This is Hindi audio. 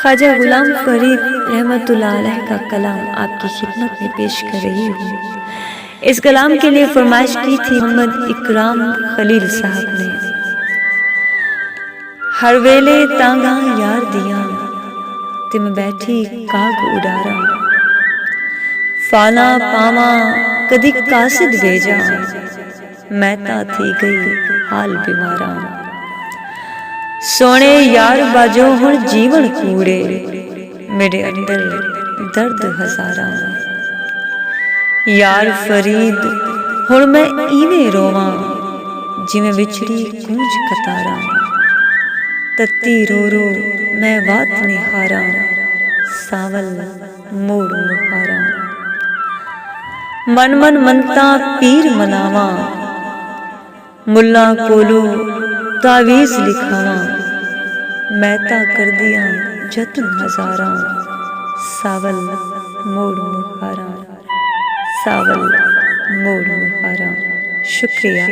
ख्वाजा गुलाम फरीद रहमतुल्लाह अलैह का कलाम आपकी खिदमत में पेश कर रही हूँ। इस कलाम के लिए फरमाइश की थी मोहम्मद इकराम खलील साहब ने। हर वेले तांगा यार दिया ते मैं बैठी काग उडारा, फाना पावा कदी कासिद भेजा, मैं ता थी गई हाल बीमारा। सोने यार बाजो हुण जीवन कूड़े, मेरे अंदर दर्द हजारा। यार फरीद हुण मैं इवें रोवां, जिवें विछड़ी कूंज कतारा। तत्ती रो रो मैं वात निहारा, सावल मोड़ मुहारा। मन मन मनता पीर मनावा, मुल्ला कोलू तावीज लिखावा। मैं ता कर दिया जतन हजारा, सावल मोड़ मुहारा, सावल मोड़ मुहारा। शुक्रिया।